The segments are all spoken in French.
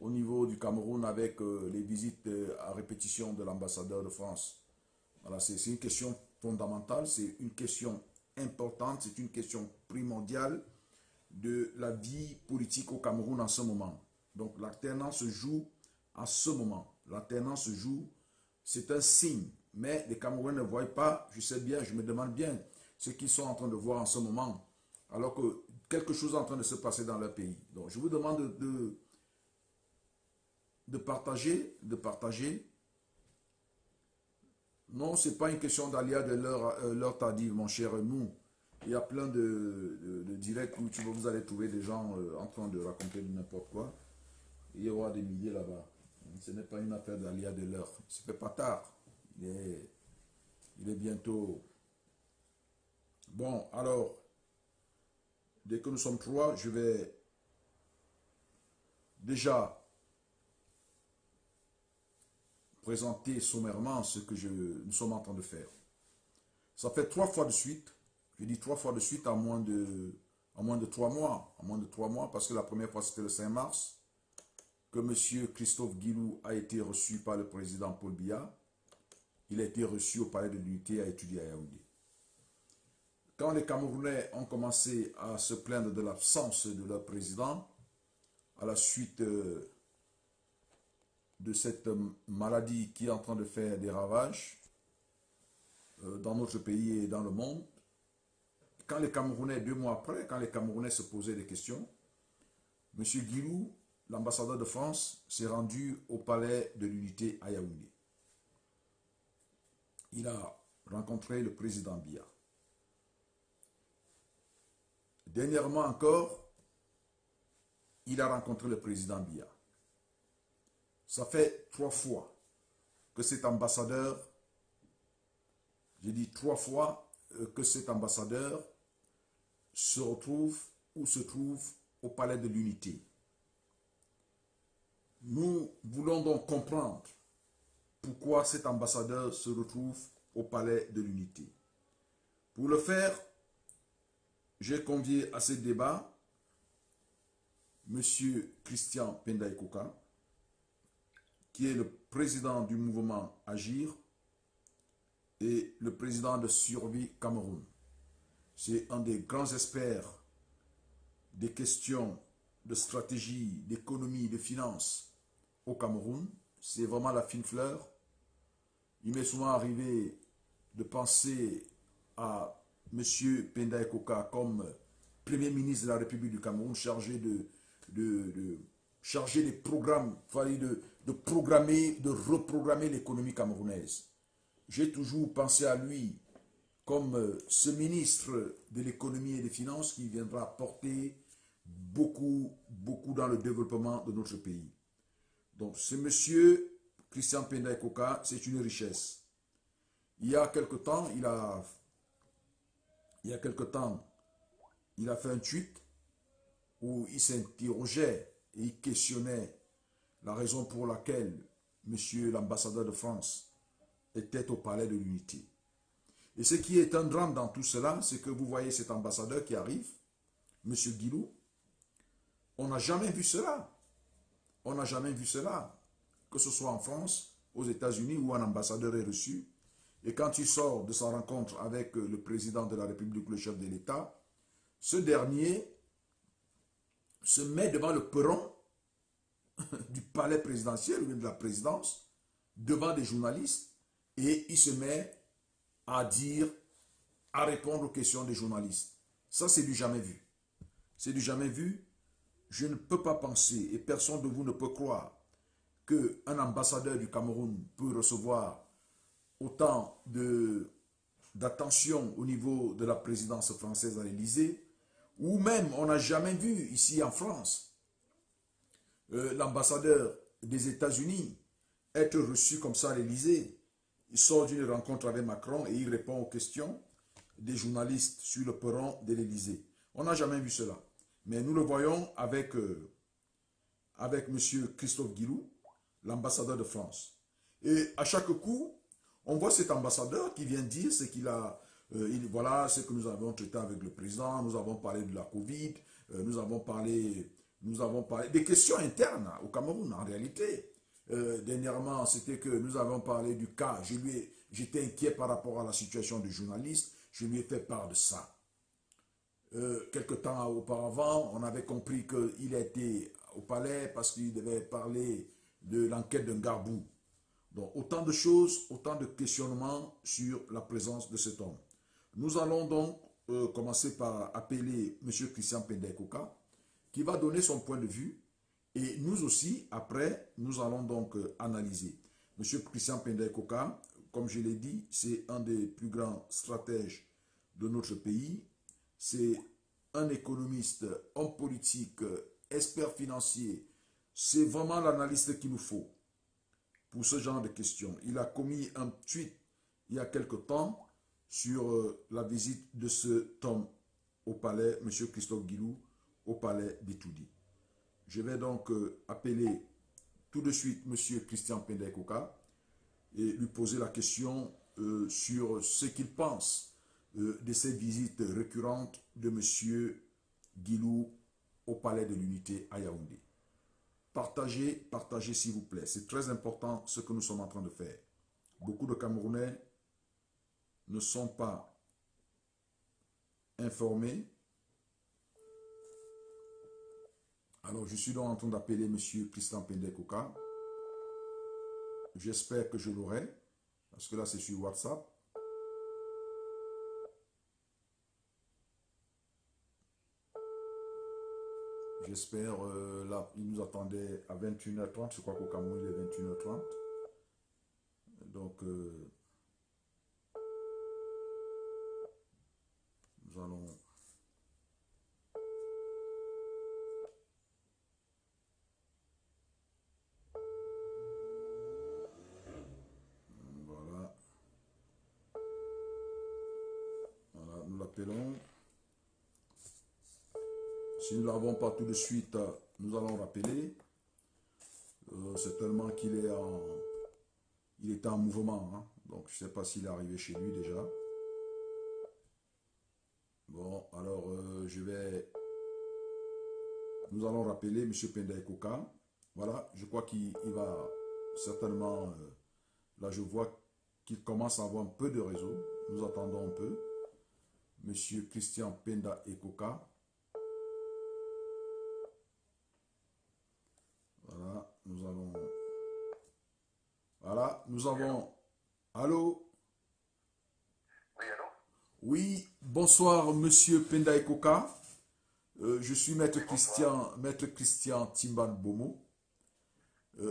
au niveau du Cameroun avec les visites à répétition de l'ambassadeur de France. Voilà, c'est une question fondamentale, c'est une question importante, c'est une question primordiale de la vie politique au Cameroun en ce moment. Donc l'alternance se joue à ce moment. L'alternance se joue, c'est un signe. Mais les Camerounais ne voient pas, je sais bien, je me demande bien ce qu'ils sont en train de voir en ce moment, alors que quelque chose est en train de se passer dans leur pays. Donc je vous demande de partager, Non, ce n'est pas une question d'aléa de l'heure tardive, mon cher. Nous, il y a plein de directs où vous allez trouver des gens en train de raconter n'importe quoi. Il y aura des milliers là-bas. Ce n'est pas une affaire d'aléa de l'heure. Ce n'est pas tard. Il est bientôt... Bon, alors, dès que nous sommes trois, je vais déjà présenter sommairement ce que nous sommes en train de faire. Ça fait 3 fois de suite, je dis 3 fois de suite en moins de 3 mois. En moins de 3 mois, parce que la première fois c'était le 5 mars, que M. Christophe Guilou a été reçu par le président Paul Biya. Il a été reçu au Palais de l'Unité à étudier à Yaoundé. Quand les Camerounais ont commencé à se plaindre de l'absence de leur président, à la suite de cette maladie qui est en train de faire des ravages dans notre pays et dans le monde, quand les Camerounais, 2 mois après, quand les Camerounais se posaient des questions, M. Guilou, l'ambassadeur de France, s'est rendu au Palais de l'Unité à Yaoundé. Il a rencontré le président Biya. Dernièrement encore, il a rencontré le président Biya. Ça fait 3 fois que cet ambassadeur, j'ai dit 3 fois que cet ambassadeur se retrouve ou se trouve au Palais de l'Unité. Nous voulons donc comprendre pourquoi cet ambassadeur se retrouve au Palais de l'Unité. Pour le faire, j'ai convié à ce débat M. Christian Pendaïkoka, qui est le président du mouvement Agir et le président de Survie Cameroun. C'est un des grands experts des questions de stratégie, d'économie, de finances au Cameroun. C'est vraiment la fine fleur. Il m'est souvent arrivé de penser à M. Pendaïkoka comme Premier ministre de la République du Cameroun, chargé chargé des programmes, de programmer, de reprogrammer l'économie camerounaise. J'ai toujours pensé à lui comme ce ministre de l'économie et des finances qui viendra apporter beaucoup dans le développement de notre pays. Donc, ce monsieur, Christian Pendaïkoka, c'est une richesse. Il y a quelque temps, il a fait un tweet où il s'interrogeait et il questionnait la raison pour laquelle monsieur l'ambassadeur de France était au Palais de l'Unité. Et ce qui est un drame dans tout cela, c'est que vous voyez cet ambassadeur qui arrive, monsieur Guilou, on n'a jamais vu cela. On n'a jamais vu cela, que ce soit en France, aux États-Unis, où un ambassadeur est reçu. Et quand il sort de sa rencontre avec le président de la République, le chef de l'État, ce dernier se met devant le perron du palais présidentiel ou de la présidence, devant des journalistes, et il se met à dire, à répondre aux questions des journalistes. Ça, c'est du jamais vu. C'est du jamais vu. Je ne peux pas penser, et personne de vous ne peut croire, qu'un ambassadeur du Cameroun peut recevoir autant d'attention au niveau de la présidence française à l'Élysée, ou même, on n'a jamais vu ici en France, l'ambassadeur des États-Unis être reçu comme ça à l'Élysée. Il sort d'une rencontre avec Macron et il répond aux questions des journalistes sur le perron de l'Élysée. On n'a jamais vu cela. Mais nous le voyons avec M. Christophe Guilou, l'ambassadeur de France. Et à chaque coup, on voit cet ambassadeur qui vient dire ce qu'il a, voilà ce que nous avons traité avec le président, nous avons parlé de la Covid, nous avons parlé nous avons parlé des questions internes au Cameroun, en réalité. Dernièrement, c'était que nous avons parlé du cas. J'étais inquiet par rapport à la situation des journalistes. Je lui ai fait part de ça. Quelque temps auparavant, on avait compris qu'il était au palais parce qu'il devait parler de l'enquête d'un Garbou. Donc, autant de choses, autant de questionnements sur la présence de cet homme. Nous allons donc commencer par appeler M. Christian Pendai-Koka, qui va donner son point de vue. Et nous aussi, après, nous allons donc analyser. M. Christian Pendai-Koka, comme je l'ai dit, c'est un des plus grands stratèges de notre pays. C'est un économiste, homme politique, expert financier. C'est vraiment l'analyste qu'il nous faut pour ce genre de questions. Il a commis un tweet il y a quelque temps sur la visite de cet homme au palais, M. Christophe Guilou, au palais d'Etoudi. Je vais donc appeler tout de suite M. Christian Pendai-Koka et lui poser la question sur ce qu'il pense de ces visites récurrentes de M. Guilou au palais de l'Unité à Yaoundé. Partagez, partagez s'il vous plaît. C'est très important ce que nous sommes en train de faire. Beaucoup de Camerounais ne sont pas informés. Alors, je suis donc en train d'appeler M. Christian Pendai-Koka. J'espère que je l'aurai, parce que là, c'est sur WhatsApp. J'espère, là, il nous attendait à 21h30. Je crois qu'au Cameroun, il est 21h30. Donc, nous allons... Voilà. Voilà, nous l'appelons. Si nous ne l'avons pas tout de suite, nous allons rappeler. C'est tellement qu'il est il était en mouvement. Hein. Donc, je ne sais pas s'il est arrivé chez lui déjà. Bon, alors, nous allons rappeler M. Pendai-Koka. Voilà, je crois qu'il va certainement... là, je vois qu'il commence à avoir un peu de réseau. Nous attendons un peu. M. Christian Pendai-Koka. Voilà, nous allons... Voilà, nous avons... Allô? Oui, allô? Oui, bonsoir, monsieur Pendai-Koka. Je suis Oui, bonsoir. Maître Christian Timban Bomo.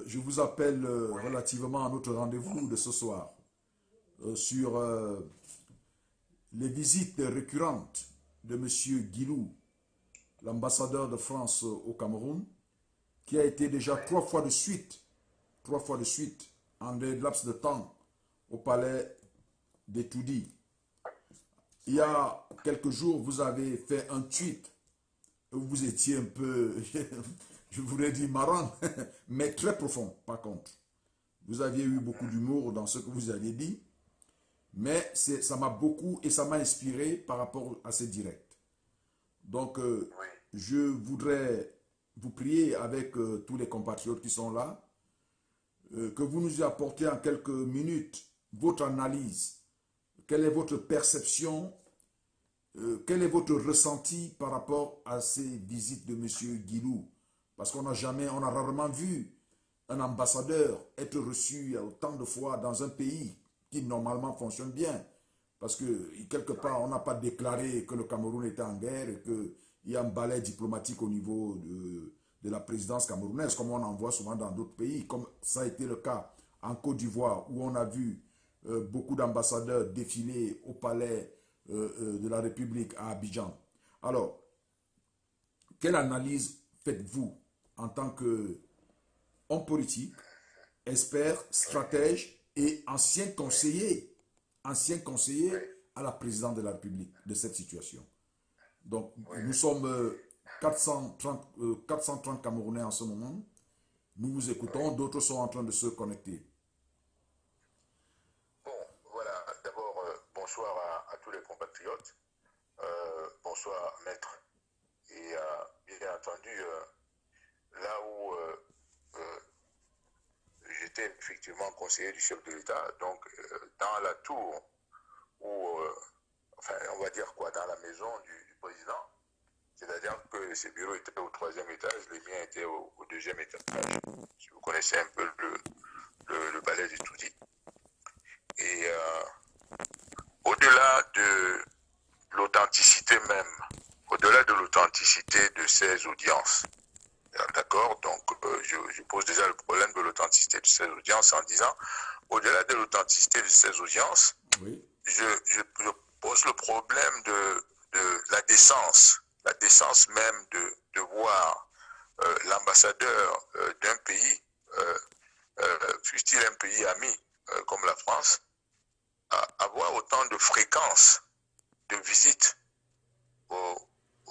Je vous appelle Oui, relativement à notre rendez-vous de ce soir sur les visites récurrentes de monsieur Guilou, l'ambassadeur de France au Cameroun, qui a été déjà oui, trois fois de suite, en des laps de temps, au palais d'Etoudi. Il y oui, a quelques jours, vous avez fait un tweet où vous étiez un peu, je voudrais dire marrant, mais très profond par contre. Vous aviez eu beaucoup d'humour dans ce que vous aviez dit, mais ça m'a beaucoup et ça m'a inspiré par rapport à ces directs. Donc, oui. je voudrais vous prier avec tous les compatriotes qui sont là, que vous nous apportez en quelques minutes votre analyse. Quelle est votre perception? Quel est votre ressenti par rapport à ces visites de M. Guilou? Parce qu'on n'a jamais, on a rarement vu un ambassadeur être reçu autant de fois dans un pays qui normalement fonctionne bien. Parce que quelque part, on n'a pas déclaré que le Cameroun était en guerre et qu'il y a un balai diplomatique au niveau de la présidence camerounaise, comme on en voit souvent dans d'autres pays, comme ça a été le cas en Côte d'Ivoire, où on a vu beaucoup d'ambassadeurs défiler au palais de la République à Abidjan. Alors, quelle analyse faites-vous en tant qu'homme politique, expert, stratège et ancien Oui, conseiller à la présidente de la République de cette situation? Donc, oui, nous oui. sommes 430 Camerounais en ce moment. Nous vous Oui. écoutons, d'autres sont en train de se connecter. Bon, voilà. D'abord, bonsoir à tous les compatriotes. Bonsoir, maître. Et bien entendu, là où j'étais effectivement conseiller du chef de l'État, donc dans la tour où, enfin, on va dire quoi, dans la maison du président, c'est-à-dire que ses bureaux étaient au 3e étage, les miens étaient au 2e étage. Si vous connaissez un peu le palais du Toudi. Et au-delà de l'authenticité même, au-delà de l'authenticité de ces audiences, d'accord, donc je pose déjà le problème de l'authenticité de ces audiences en disant, au-delà de l'authenticité de ces audiences, Oui. je pose le problème de la décence même de voir l'ambassadeur d'un pays, fût-il un pays ami comme la France, avoir autant de fréquence de visite au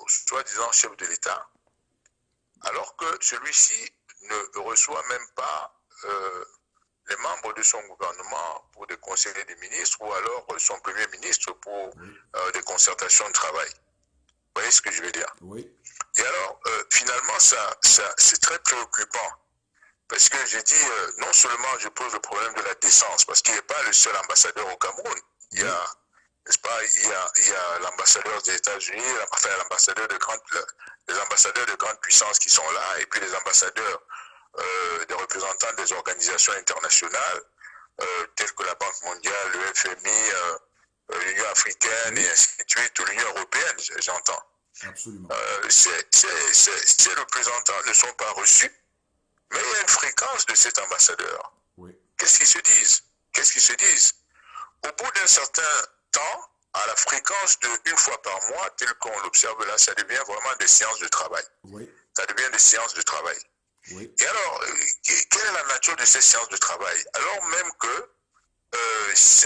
soi-disant chef de l'État, alors que celui-ci ne reçoit même pas les membres de son gouvernement pour des conseillers des ministres ou alors son premier ministre pour des concertations de travail. Vous voyez ce que je veux dire? Oui. Et alors, finalement, ça c'est très préoccupant. Parce que j'ai dit, non seulement je pose le problème de la décence, parce qu'il n'est pas le seul ambassadeur au Cameroun. Il y a, n'est-ce pas, il y a l'ambassadeur des États-Unis, enfin les ambassadeurs de grande puissance qui sont là, et puis les ambassadeurs des représentants des organisations internationales, telles que la Banque mondiale, le FMI, l'Union africaine, et ainsi de suite, l'Union européenne, j'entends. Absolument. Ces représentants ne sont pas reçus, mais il y a une fréquence de cet ambassadeur. Oui. Qu'est-ce qu'ils se disent? Qu'est-ce qu'ils se disent? Au bout d'un certain temps, à la fréquence de une fois par mois, tel qu'on l'observe là, ça devient vraiment des séances de travail. Oui. Ça devient des séances de travail. Oui. Et alors, quelle est la nature de ces séances de travail? Alors même que,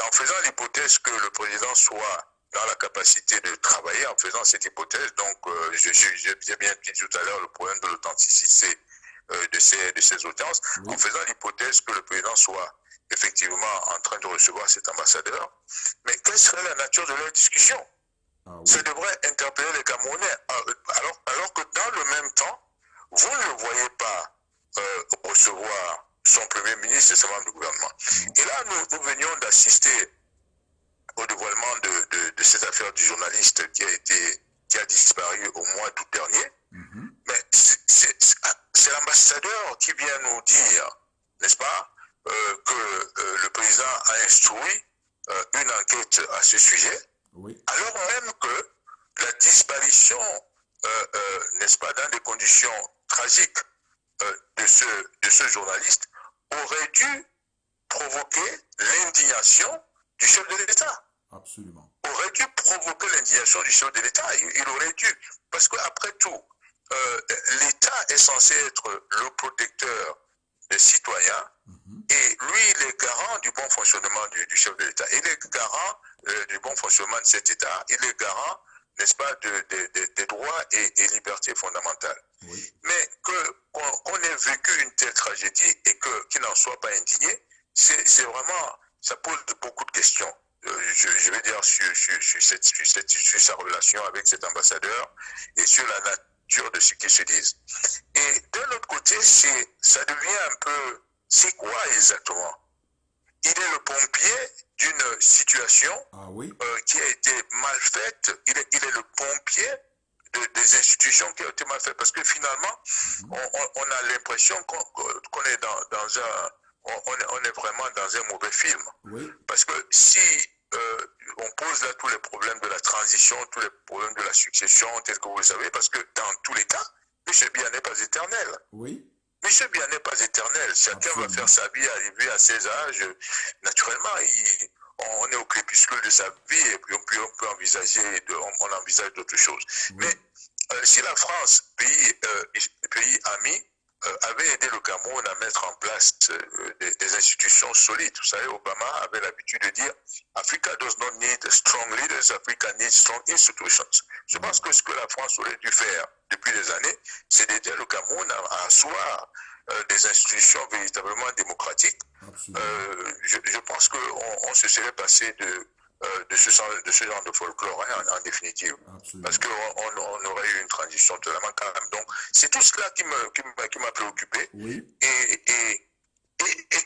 en faisant l'hypothèse que le président soit dans la capacité de travailler, en faisant cette hypothèse, donc j'ai bien dit tout à l'heure le problème de l'authenticité de ces audiences, en faisant l'hypothèse que le président soit effectivement en train de recevoir cet ambassadeur, mais quelle serait la nature de leur discussion? Ça devrait interpeller les Camerounais, alors que dans le même temps, vous ne le voyez pas recevoir son premier ministre et ses membres du gouvernement. Et là, nous venions d'assister au dévoilement de cette affaire du journaliste qui a disparu au mois d'août dernier. Mais c'est l'ambassadeur qui vient nous dire, n'est-ce pas, que le président a instruit une enquête à ce sujet, alors même que la disparition, n'est-ce pas, dans des conditions tragiques de ce journaliste aurait dû provoquer l'indignation du chef de l'État. Absolument. Aurait dû provoquer l'indignation du chef de l'État. Il aurait dû, parce qu'après tout, l'État est censé être le protecteur des citoyens et lui, il est garant du bon fonctionnement du chef de l'État. Il est garant du bon fonctionnement de cet État. Il est garant, n'est-ce pas, des droits et libertés fondamentales. Mais qu'on ait vécu une telle tragédie et qu'il n'en soit pas indigné, c'est vraiment, ça pose beaucoup de questions. Je vais dire sur sa relation avec cet ambassadeur et sur la nature de ce qu'ils se disent. Et d'un autre côté, ça devient un peu, c'est quoi exactement? Il est le pompier d'une situation qui a été mal faite. Il est le pompier des institutions qui ont été mal faites. Parce que finalement, on a l'impression qu'on est dans un... On est vraiment dans un mauvais film. Parce que si on pose là tous les problèmes de la transition, tous les problèmes de la succession, tels que vous le savez, parce que dans tous les cas, M. Biya n'est pas éternel. M. Biya n'est pas éternel. Chacun va faire sa vie, arriver à ses âges. Naturellement, on est au crépuscule de sa vie et puis on peut envisager, on envisage d'autres choses. Mais si la France, pays ami, avait aidé le Cameroun à mettre en place des institutions solides. Vous savez, Obama avait l'habitude de dire Africa does not need strong leaders, Africa needs strong institutions. Je pense que ce que la France aurait dû faire depuis des années, c'est d'aider le Cameroun à asseoir des institutions véritablement démocratiques. Je pense qu'on se serait passé de ce genre de folklore, hein, en définitive. Absolument. Parce qu'on aurait eu une transition totalement calme. Donc, c'est tout cela qui m'a préoccupé. Oui. Et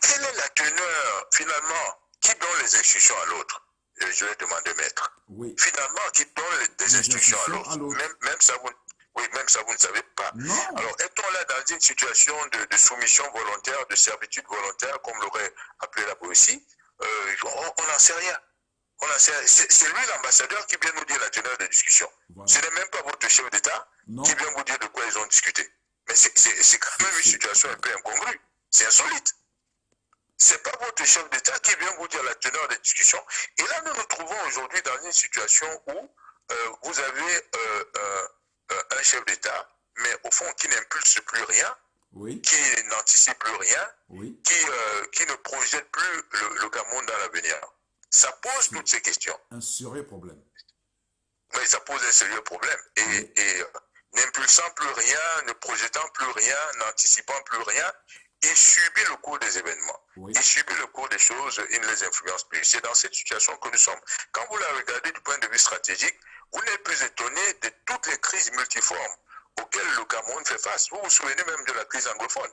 quelle est la teneur, finalement, qui donne les instructions à l'autre? Je vais demander, maître. Oui. Finalement, qui donne des instructions à l'autre. Même ça, vous ne savez pas. Non. Alors, est-on là dans une situation de soumission volontaire, de servitude volontaire, comme l'aurait appelé la Russie? On n'en sait rien. C'est lui l'ambassadeur qui vient nous dire la teneur de discussion. Voilà. Ce n'est même pas votre chef d'État qui vient vous dire de quoi ils ont discuté. Mais c'est quand même une situation un peu incongrue. C'est insolite. Ce n'est pas votre chef d'État qui vient vous dire la teneur des discussions. Et là, nous nous trouvons aujourd'hui dans une situation où vous avez un chef d'État, mais au fond qui n'impulse plus rien, oui. qui n'anticipe plus rien, oui. qui ne projette plus le Cameroun dans l'avenir. Ça pose toutes ces questions. Un sérieux problème. Oui, ça pose un sérieux problème. Et n'impulsant plus rien, ne projetant plus rien, n'anticipant plus rien, il subit le cours des événements. Oui. Il subit le cours des choses, il ne les influence plus. C'est dans cette situation que nous sommes. Quand vous la regardez du point de vue stratégique, vous n'êtes plus étonné de toutes les crises multiformes auxquelles le Cameroun fait face. Vous vous souvenez même de la crise anglophone.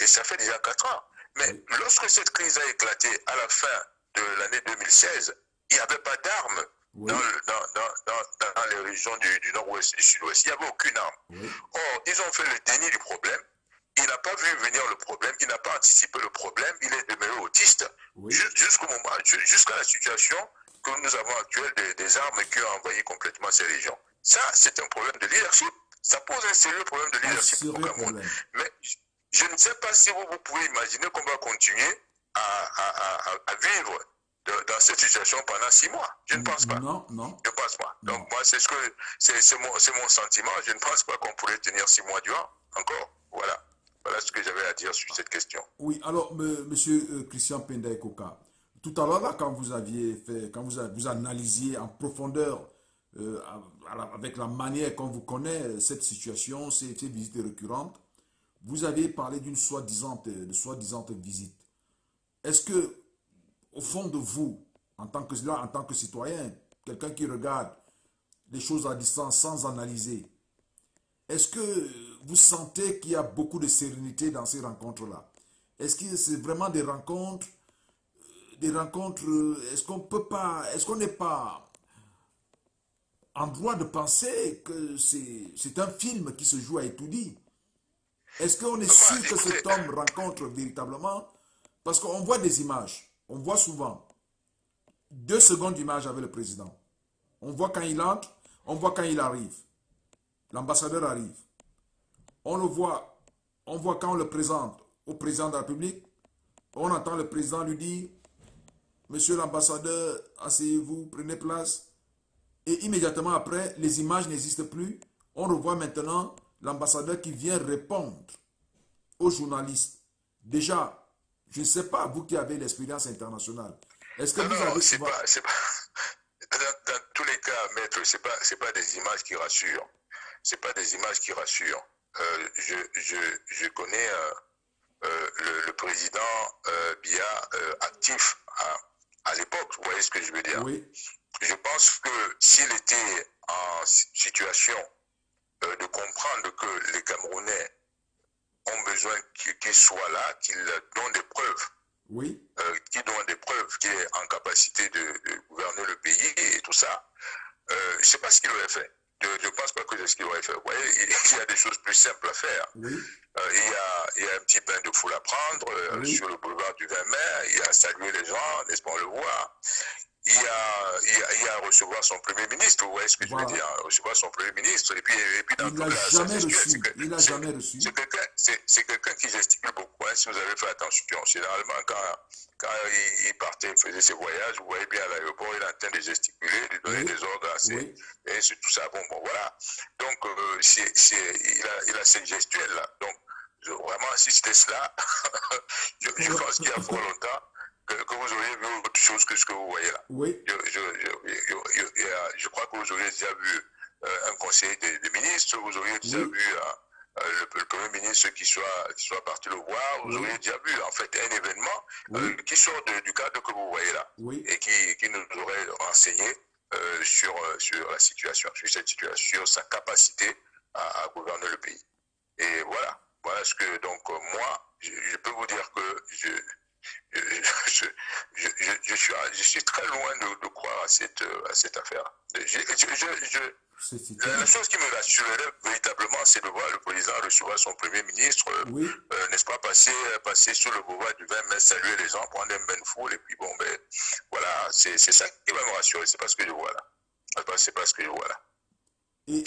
Et ça fait déjà 4 ans. Mais oui. Lorsque cette crise a éclaté à la fin de l'année 2016, il n'y avait pas d'armes oui. dans les régions du nord-ouest et du sud-ouest. Il n'y avait aucune arme. Oui. Or, ils ont fait le déni du problème. Il n'a pas vu venir le problème, il n'a pas anticipé le problème, il est demeuré autiste oui. Jusqu'à la situation que nous avons actuelle des armes qui ont envahi complètement ces régions. Ça, c'est un problème de leadership. Ça pose un sérieux problème de leadership au Cameroun. Mais je ne sais pas si vous pouvez imaginer qu'on va continuer à vivre dans cette situation pendant 6 mois. Je ne pense pas. Non. Je ne pense pas. Non. Donc moi, c'est mon sentiment. Je ne pense pas qu'on pourrait tenir 6 mois durant encore. Voilà. Voilà ce que j'avais à dire sur cette question. Oui, alors, monsieur Christian Penday Koka, tout à l'heure, quand vous analysiez en profondeur, avec la manière qu'on vous connaît, cette situation, ces visites récurrentes, vous avez parlé d'une soi-disant visite. Est-ce que, au fond de vous, en tant que citoyen, quelqu'un qui regarde les choses à distance sans analyser, est-ce que vous sentez qu'il y a beaucoup de sérénité dans ces rencontres-là? Est-ce que c'est vraiment des rencontres, est-ce qu'on n'est pas en droit de penser que c'est un film qui se joue à Etoudi? Est-ce qu'on est sûr que cet homme rencontre véritablement? Parce qu'on voit des images, on voit souvent 2 secondes d'image avec le président. On voit quand il entre, on voit quand il arrive. L'ambassadeur arrive. On le voit, on voit quand on le présente au président de la République. On entend le président lui dire, monsieur l'ambassadeur, asseyez-vous, prenez place. Et immédiatement après, les images n'existent plus. On revoit maintenant l'ambassadeur qui vient répondre aux journalistes. Déjà, je ne sais pas, vous qui avez l'expérience internationale, est-ce que vous avez... c'est pas... Dans tous les cas, maître, c'est pas des images qui rassurent. C'est pas des images qui rassurent. Je connais le président Biya actif à l'époque, vous voyez ce que je veux dire? Oui. Je pense que s'il était en situation de comprendre que les Camerounais ont besoin qu'il soit là, qu'il donne des preuves, oui. Qu'il donne des preuves qu'il est en capacité de gouverner le pays et tout ça, je ne sais pas ce qu'il aurait fait. Je ne pense pas que c'est ce qu'il aurait fait. Vous voyez, il y a des choses plus simples à faire. Oui. Il y a un petit bain de foule à prendre oui. Sur le boulevard du 20 mai. Il y a à saluer les gens, n'est-ce pas, on le voit. Il y a à recevoir son Premier ministre, vous voyez ce que je veux dire, recevoir son Premier ministre, et puis dans il n'a jamais reçu. C'est quelqu'un qui gesticule beaucoup, hein, si vous avez fait attention. Généralement, quand il partait, il faisait ses voyages, vous voyez bien à l'aéroport, il est en train de gesticuler, de donner des ordres, et c'est tout ça, bon, voilà. Donc, il a cette gestuelle-là. Donc, vraiment, si c'était cela, je pense qu'il y a fort longtemps, que vous auriez vu autre chose que ce que vous voyez là. Oui. Je crois que vous auriez déjà vu un conseiller des ministres, vous auriez déjà vu le Premier ministre qui soit parti le voir, vous auriez déjà vu en fait un événement qui sort du cadre que vous voyez là et qui nous aurait renseigné sur la situation, sur cette situation, sur sa capacité à gouverner le pays. Et voilà ce que, donc, moi, je peux vous dire que je suis très loin de croire à cette affaire. La chose qui me rassurerait véritablement, c'est de voir le président recevoir son premier ministre, n'est-ce pas, passer sur le boulevard du 20 mai, saluer les gens, prendre un bain de foule, et puis bon, ben, voilà, c'est ça qui va me rassurer, c'est pas ce que je vois là. C'est pas ce que je vois là. Mais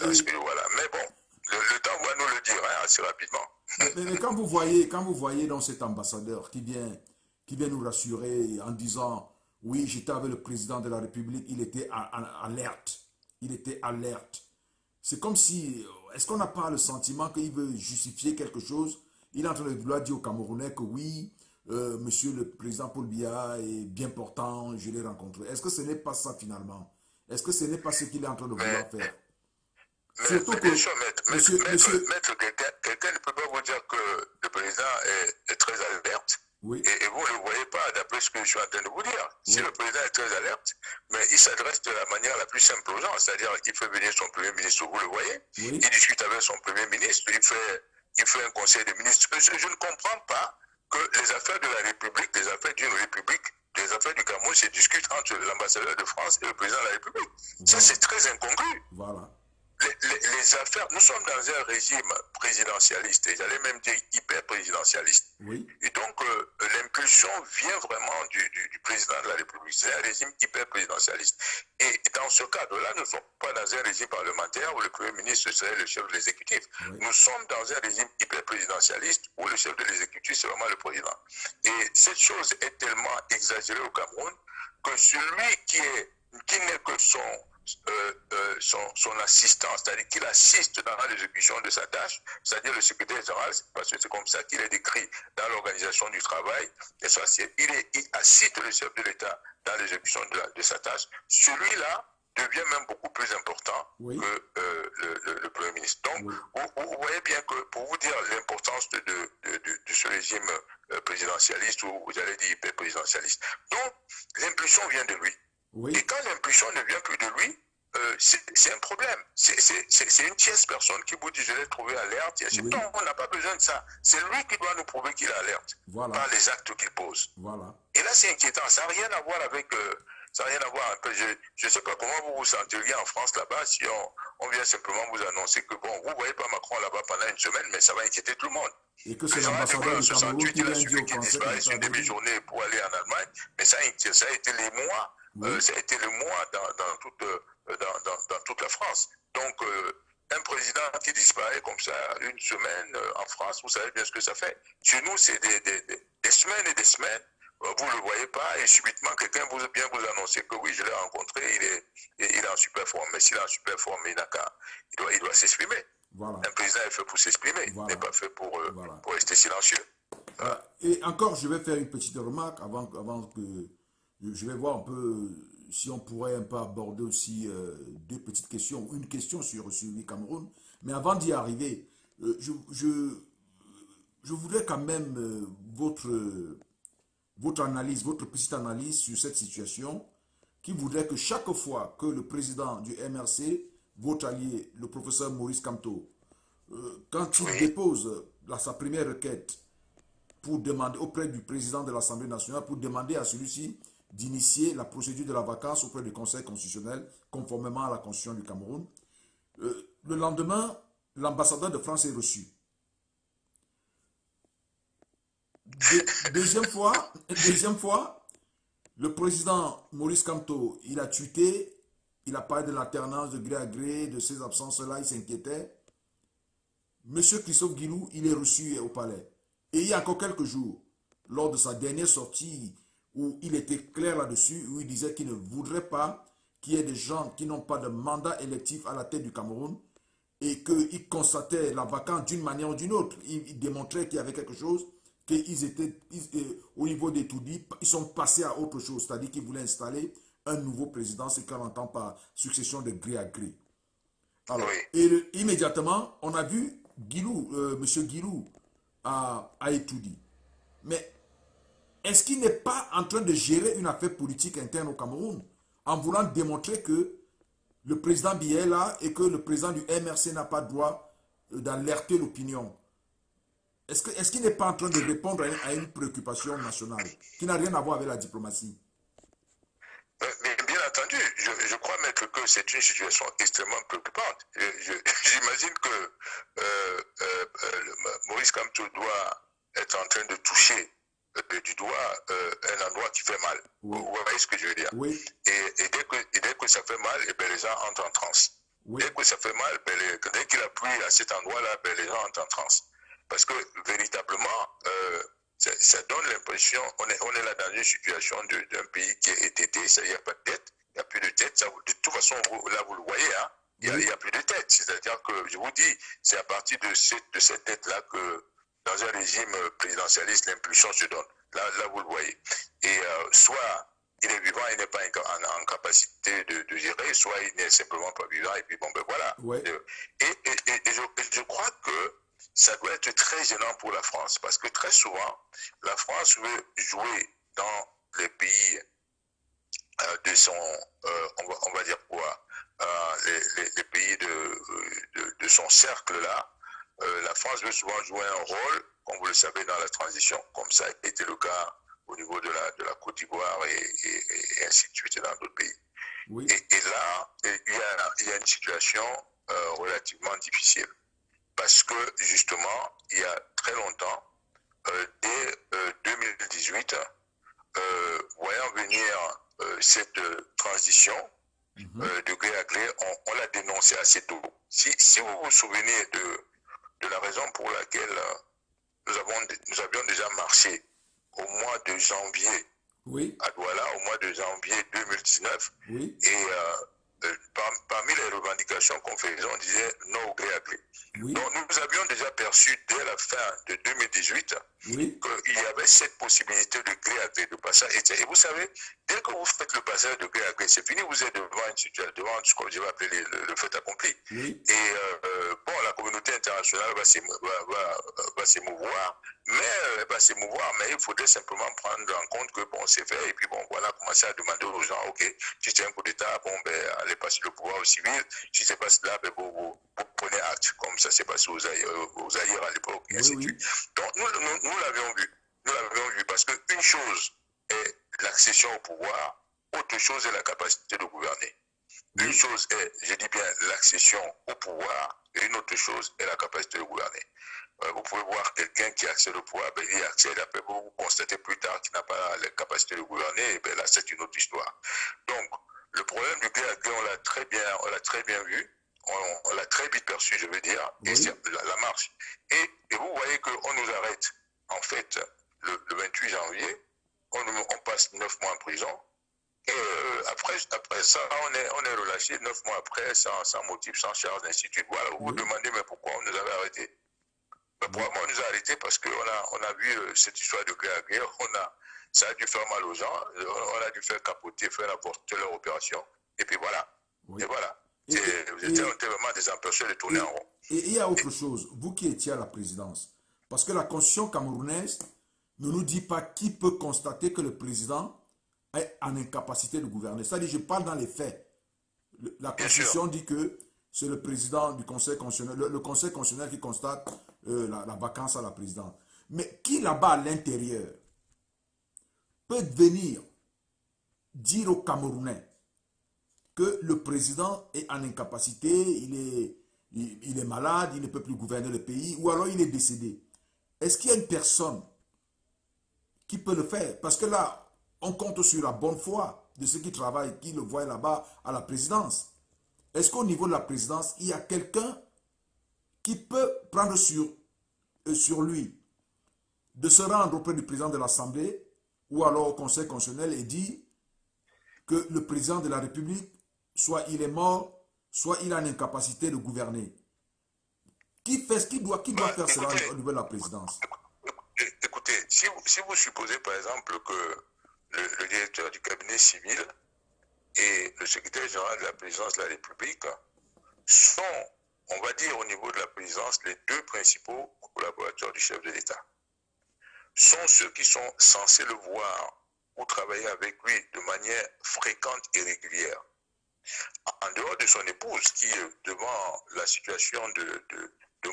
bon, le temps va nous le dire assez rapidement. Mais quand vous voyez dans cet ambassadeur qui vient nous rassurer en disant, oui, j'étais avec le président de la République, il était alerte. Il était alerte. C'est comme si, est-ce qu'on n'a pas le sentiment qu'il veut justifier quelque chose? Il est en train de vouloir dire aux Camerounais que oui, monsieur le président Paul Biya est bien portant, je l'ai rencontré. Est-ce que ce n'est pas ça finalement? Est-ce que ce n'est pas ce qu'il est en train de vouloir faire? Surtout que, maître, quelqu'un ne peut pas vous dire que le président est très alerte. Oui. Et vous ne le voyez pas d'après ce que je suis en train de vous dire. Si le président est très alerte, mais il s'adresse de la manière la plus simple aux gens, c'est-à-dire qu'il fait venir son premier ministre, vous le voyez, il discute avec son premier ministre, il fait un conseil de ministres. Je ne comprends pas que les affaires de la République, les affaires d'une République, les affaires du Cameroun se discutent entre l'ambassadeur de France et le président de la République. Ça, c'est très incongru. Voilà. Les affaires, nous sommes dans un régime présidentialiste, et j'allais même dire hyper présidentialiste. Oui. Et donc, l'impulsion vient vraiment du président de la République. C'est un régime hyper présidentialiste. Et dans ce cadre-là, nous ne sommes pas dans un régime parlementaire où le Premier ministre serait le chef de l'exécutif. Oui. Nous sommes dans un régime hyper présidentialiste où le chef de l'exécutif, c'est vraiment le président. Et cette chose est tellement exagérée au Cameroun que celui qui n'est que son assistant, c'est-à-dire qu'il assiste dans l'exécution de sa tâche, c'est-à-dire le secrétaire général, parce que c'est comme ça qu'il est décrit dans l'organisation du travail, et ça, il assiste le chef de l'État dans l'exécution de sa tâche. Celui-là devient même beaucoup plus important que le Premier ministre. Donc, vous voyez bien que, pour vous dire l'importance de ce régime présidentialiste, ou vous allez dire hyper présidentialiste, donc l'impulsion vient de lui. Oui. Et quand l'impulsion ne vient plus de lui, c'est un problème. C'est une tierce personne qui vous dit je l'ai trouvé alerte. Non, on n'a pas besoin de ça. C'est lui qui doit nous prouver qu'il est alerte par les actes qu'il pose. Voilà. Et là, c'est inquiétant. Ça n'a rien à voir avec... ça n'a rien à voir un peu. Je ne sais pas comment vous vous sentiriez en France là-bas si on vient simplement vous annoncer que bon, vous ne voyez pas Macron là-bas pendant une semaine, mais ça va inquiéter tout le monde. Et que c'est l'ambassadeur du Cameroun qui vient dire qu'il disparaisse une demi-journée pour aller en Allemagne, mais ça a été les mois. Ça a été le mois dans toute la France. Donc, un président qui disparaît comme ça une semaine en France, vous savez bien ce que ça fait. Chez nous, c'est des semaines et des semaines. Vous ne le voyez pas et subitement, quelqu'un vient vous annoncer que oui, je l'ai rencontré, il est en super forme. Mais s'il est en super forme, il doit s'exprimer. Voilà. Un président est fait pour s'exprimer, il n'est pas fait pour rester silencieux. Voilà. Et encore, je vais faire une petite remarque avant que... Je vais voir un peu si on pourrait un peu aborder aussi deux petites questions, une question sur le Cameroun. Mais avant d'y arriver, je voudrais quand même votre analyse, votre petite analyse sur cette situation qui voudrait que chaque fois que le président du MRC, votre allié, le professeur Maurice Kamto, quand il dépose sa première requête pour demander auprès du président de l'Assemblée nationale, pour demander à celui-ci d'initier la procédure de la vacance auprès du Conseil constitutionnel, conformément à la Constitution du Cameroun. Le lendemain, l'ambassadeur de France est reçu. Deuxième fois, le président Maurice Kamto, il a tweeté, il a parlé de l'alternance de gré à gré, de ces absences-là, il s'inquiétait. Monsieur Christophe Guilou, il est reçu au palais. Et il y a encore quelques jours, lors de sa dernière sortie, où il était clair là-dessus, où il disait qu'il ne voudrait pas qu'il y ait des gens qui n'ont pas de mandat électif à la tête du Cameroun et qu'il constatait la vacance d'une manière ou d'une autre. Il démontrait qu'il y avait quelque chose, qu'ils étaient, au niveau des Toudis, ils sont passés à autre chose, c'est-à-dire qu'ils voulaient installer un nouveau président, ce qu'on entend par succession de gré à gré. Alors, et immédiatement, on a vu Monsieur Guilou a étudié. Mais est-ce qu'il n'est pas en train de gérer une affaire politique interne au Cameroun en voulant démontrer que le président Biya est là et que le président du MRC n'a pas droit d'alerter l'opinion? Est-ce qu'il n'est pas en train de répondre à une préoccupation nationale qui n'a rien à voir avec la diplomatie? Mais bien entendu, je crois, maître, que c'est une situation extrêmement préoccupante. J'imagine que Maurice Kamto doit être en train de toucher du doigt un endroit qui fait mal. Oui. Vous voyez ce que je veux dire? Oui. Et dès que ça fait mal, et bien, les gens entrent en transe. Oui. Dès que ça fait mal, dès qu'il appuie à cet endroit-là, les gens entrent en transe. Parce que véritablement, ça donne l'impression, on est là dans une situation d'un pays qui est étêté, il n'y a pas de dette, il n'y a plus de dette. Ça, de toute façon, là vous le voyez, hein, il n'y a plus de dette. C'est-à-dire que, je vous dis, c'est à partir de cette dette-là que, dans un régime présidentialiste, l'impulsion se donne. Là vous le voyez. Et soit il est vivant, il n'est pas en capacité de gérer, soit il n'est simplement pas vivant, et puis bon, ben voilà. Ouais. Et je crois que ça doit être très gênant pour la France, parce que très souvent, la France veut jouer dans les pays de son, on va dire quoi, les pays de son cercle-là. La France veut souvent jouer un rôle, comme vous le savez, dans la transition, comme ça a été le cas au niveau de la Côte d'Ivoire et ainsi de suite dans d'autres pays. Oui. Et là, il y a une situation relativement difficile. Parce que, justement, il y a très longtemps, dès 2018, voyant venir cette transition de gré à gré, on l'a dénoncé assez tôt. Si vous vous souvenez de la raison pour laquelle nous avions déjà marché au mois de janvier à Douala, au mois de janvier 2019, et parmi les revendications qu'on faisait, on disait non au gré à gré. Donc nous avions déjà perçu dès la fin de 2018 qu'il y avait cette possibilité de gré à gré, de passage. Et vous savez, dès que vous faites le passage de gré à gré, c'est fini, vous êtes devant une situation, devant ce que je vais appeler le fait accompli. Et bon, la communauté internationale va s'émouvoir, mais il faudrait simplement prendre en compte que bon, c'est fait, et puis bon, voilà, commencer à demander aux gens, ok, si c'est un coup d'État, bon, ben, allez passer le pouvoir au civil, si c'est pas cela, ben, vous prenez acte, comme ça s'est passé aux Zaïre à l'époque, et ainsi de suite. Donc, nous l'avions vu, parce qu'une chose est l'accession au pouvoir, autre chose est la capacité de gouverner. Une chose est, je dis bien, l'accession au pouvoir, et une autre chose est la capacité de gouverner. Vous pouvez voir quelqu'un qui accède au pouvoir, ben, il accède, après vous constatez plus tard qu'il n'a pas la capacité de gouverner, et ben là c'est une autre histoire. Donc, le problème du gré à gré, on l'a très bien vu, on l'a très vite perçu, je veux dire, et c'est la marche. Et vous voyez qu'on nous arrête, en fait, le 28 janvier, on passe 9 mois en prison, et après ça, on est relâché 9 mois après, sans motif, sans charge, ainsi de suite. Voilà, vous vous demandez, mais pourquoi on nous avait arrêtés? Probablement, on nous a arrêtés parce qu'on a vu cette histoire de gré à gré, ça a dû faire mal aux gens, on a dû faire capoter, faire avorter leur opération, et puis voilà. Et voilà. Vous étiez vraiment des empêchés de tourner en rond. Et il y a autre chose, vous qui étiez à la présidence, parce que la constitution camerounaise ne nous dit pas qui peut constater que le président est en incapacité de gouverner. C'est-à-dire, je parle dans les faits. La constitution dit que c'est le président du conseil constitutionnel, le conseil constitutionnel qui constate la vacance à la présidence. Mais qui là-bas à l'intérieur peut venir dire aux Camerounais que le président est en incapacité, il est malade, il ne peut plus gouverner le pays, ou alors il est décédé? Est-ce qu'il y a une personne qui peut le faire? Parce que là, on compte sur la bonne foi de ceux qui travaillent, qui le voient là-bas à la présidence. Est-ce qu'au niveau de la présidence, il y a quelqu'un qui peut prendre sur lui de se rendre auprès du président de l'Assemblée ou alors au Conseil constitutionnel et dire que le président de la République, soit il est mort, soit il a une incapacité de gouverner? Qui doit faire cela au niveau de la présidence? Écoutez, si vous supposez par exemple que le directeur du cabinet civil et le secrétaire général de la présidence de la République sont, on va dire au niveau de la présidence, les deux principaux collaborateurs du chef de l'État sont ceux qui sont censés le voir ou travailler avec lui de manière fréquente et régulière. En dehors de son épouse qui, devant la situation de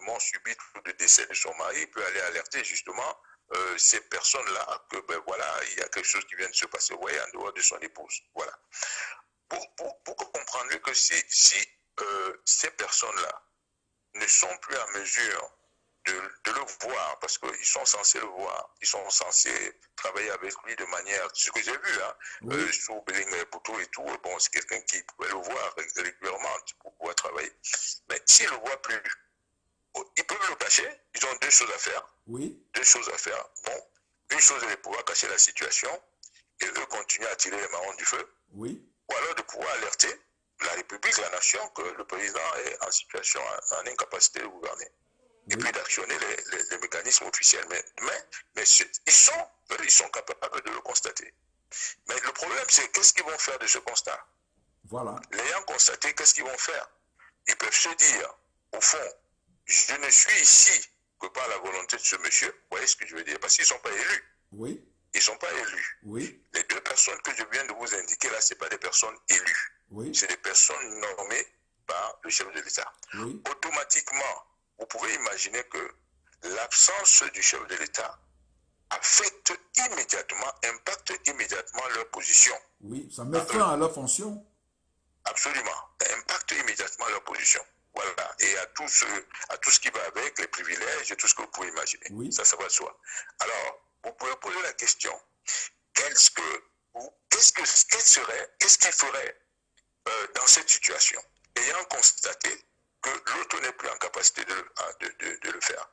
mort subite ou de décès de son mari, peut aller alerter justement ces personnes-là que ben voilà, il y a quelque chose qui vient de se passer, vous voyez, en dehors de son épouse. Voilà. Pour comprendre que si ces personnes-là ne sont plus en mesure de le voir, parce qu'ils sont censés le voir, ils sont censés travailler avec lui de manière, ce que j'ai vu, hein, Oui. sous Béling Boutou et tout, bon, c'est quelqu'un qui pouvait le voir régulièrement pour pouvoir travailler. Mais s'ils ne le voient plus, ils peuvent le cacher, ils ont deux choses à faire. Oui. Deux choses à faire. Bon, une chose est de pouvoir cacher la situation et eux continuer à tirer les marrons du feu. Oui. Ou alors de pouvoir alerter la République, la nation, que le président est en situation, en incapacité de gouverner. Et puis d'actionner les mécanismes officiels. Mais ils sont capables de le constater. Mais le problème, c'est qu'est-ce qu'ils vont faire de ce constat? Voilà. L'ayant constaté, qu'est-ce qu'ils vont faire? Ils peuvent se dire, au fond, je ne suis ici que par la volonté de ce monsieur. Vous voyez ce que je veux dire? Parce qu'ils ne sont pas élus. Oui. Ils ne sont pas élus. Oui. Les deux personnes que je viens de vous indiquer là, ce n'est pas des personnes élues. Oui. C'est des personnes nommées par le chef de l'État. Oui. Automatiquement, vous pouvez imaginer que l'absence du chef de l'État affecte immédiatement, impacte immédiatement leur position. Oui, ça met fin à leur fonction. Absolument. Ça impacte immédiatement leur position. Voilà. Et à tout ce qui va avec, les privilèges et tout ce que vous pouvez imaginer. Oui. Ça va de soi. Alors, vous pouvez poser la question, qu'est-ce qu'il ferait dans cette situation, ayant constaté que l'autre n'est plus en capacité de le faire.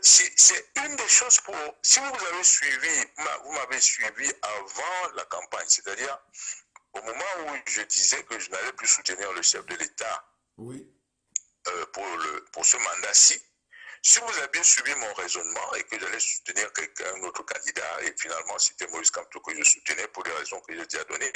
C'est une des choses si vous avez suivi, vous m'avez suivi avant la campagne, c'est-à-dire au moment où je disais que je n'allais plus soutenir le chef de l'État oui. Pour ce mandat-ci, si vous aviez suivi mon raisonnement et que j'allais soutenir un autre candidat, et finalement c'était Moïse Kamto que je soutenais pour les raisons que j'ai déjà données,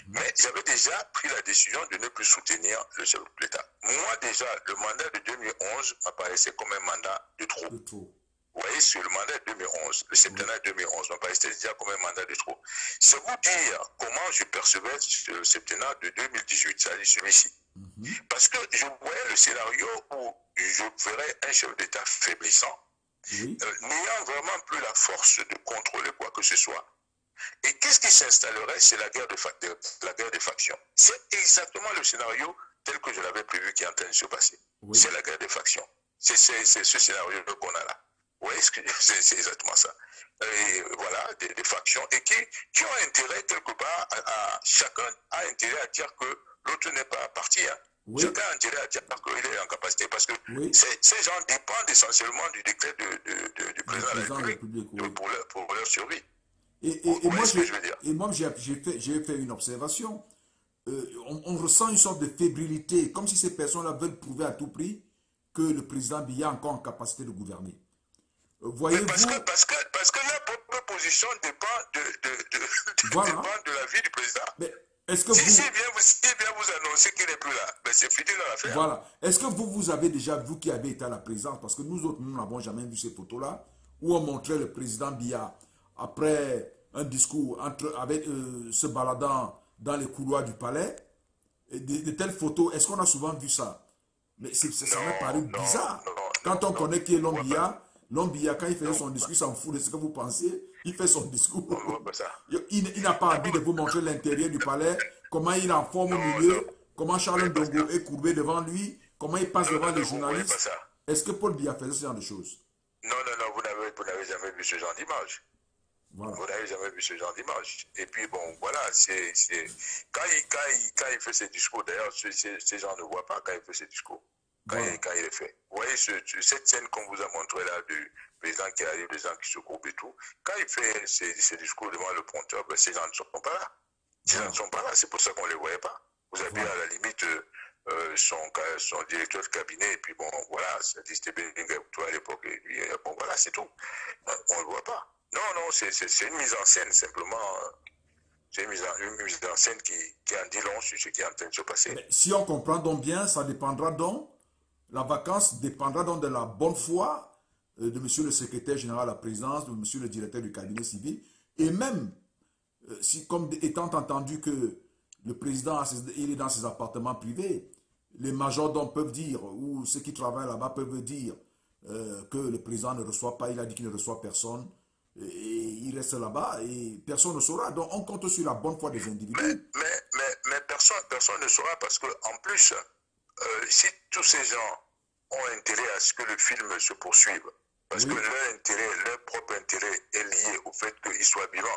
mais j'avais déjà pris la décision de ne plus soutenir le chef de l'État. Moi déjà, le mandat de 2011 m'apparaissait comme un mandat de trop. Vous voyez, sur le mandat de 2011, le septennat 2011 m'apparaissait déjà comme un mandat de trop. C'est vous dire comment je percevais le septennat de 2018, c'est-à-dire celui-ci. Parce que je voyais le scénario où je verrais un chef d'État faiblissant, n'ayant vraiment plus la force de contrôler quoi que ce soit. Et qu'est-ce qui s'installerait? C'est la guerre des factions. C'est exactement le scénario tel que je l'avais prévu qui est en train de se passer. C'est la guerre des factions. C'est ce scénario qu'on a là. Vous voyez, c'est exactement ça. Et voilà, des factions et qui ont intérêt quelque part chacun a intérêt à dire que l'autre n'est pas parti. Hein. Chacun a intérêt à dire qu'il est en capacité parce que ces gens dépendent essentiellement du décret du président de la République pour leur survie. Et moi, j'ai fait une observation. On ressent une sorte de fébrilité, comme si ces personnes-là veulent prouver à tout prix que le président Biya est encore en capacité de gouverner. Voyez-vous... Parce que la propre position dépend de la vie du président. Mais est-ce que si vient vous annoncer qu'il n'est plus là, ben c'est fini dans l'affaire. Voilà. Est-ce que vous avez déjà, vous qui avez été à la présidence, parce que nous autres, nous n'avons jamais vu ces photos-là, où on montrait le président Biya après un discours se baladant dans les couloirs du palais, et de telles photos, est-ce qu'on a souvent vu ça? Mais ça m'a paru bizarre. Quand on connaît qui est l'homme Biya, quand il faisait son discours, il s'en fout de ce que vous pensez. Il fait son discours. Il n'a pas envie de vous montrer l'intérieur du palais, comment il est en forme au milieu, comment Charles Ndongo est courbé devant lui, comment il passe devant les journalistes. Est-ce que Paul Biya faisait ce genre de choses? Non, vous n'avez jamais vu ce genre d'image. Voilà. Vous n'avez jamais vu ce genre d'image. Et puis bon, voilà, quand il fait ses discours, d'ailleurs, ces gens ne voient pas quand il fait ses discours. Quand il est fait. Vous voyez cette scène qu'on vous a montrée là du président qui arrive, les gens qui se groupent et tout. Quand il fait ses discours devant le prompteur, ben, ces gens ne sont pas là. Ces gens ne sont pas là, c'est pour ça qu'on ne les voyait pas. Vous avez à la limite son directeur de cabinet, et puis bon, voilà, c'était Bélingue à l'époque, et lui, bon, voilà, c'est tout. On ne le voit pas. Non, c'est une mise en scène, simplement. C'est une mise en scène qui en dit long sur ce qui est en train de se passer. Mais si on comprend donc bien, ça dépendra donc, la vacance dépendra donc de la bonne foi de monsieur le secrétaire général à la présidence, de monsieur le directeur du cabinet civil, et même, si, comme étant entendu que le président il est dans ses appartements privés, les majordomes peuvent dire, ou ceux qui travaillent là-bas peuvent dire que le président ne reçoit pas, il a dit qu'il ne reçoit personne, et il reste là-bas et personne ne saura. Donc on compte sur la bonne foi des individus. Mais personne ne saura parce que en plus, si tous ces gens ont intérêt à ce que le film se poursuive, parce que leur intérêt, leur propre intérêt est lié au fait qu'ils soient vivants.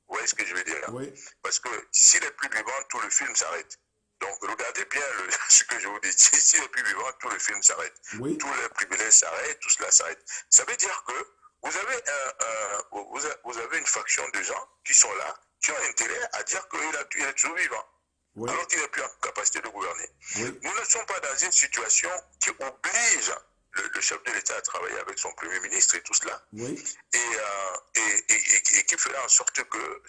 Vous voyez ce que je veux dire là? Oui. Parce que s'il est plus vivant, tout le film s'arrête. Donc regardez bien ce que je vous dis. S'il est plus vivant, tout le film s'arrête. Oui. Tous les privilèges s'arrêtent, tout cela s'arrête. Ça veut dire que vous avez une faction de gens qui sont là, qui ont intérêt à dire qu'il est toujours vivant. Oui. Alors qu'il n'est plus en capacité de gouverner. Oui. Nous ne sommes pas dans une situation qui oblige le chef de l'État à travailler avec son Premier ministre et tout cela. Oui. Et qui ferait en sorte que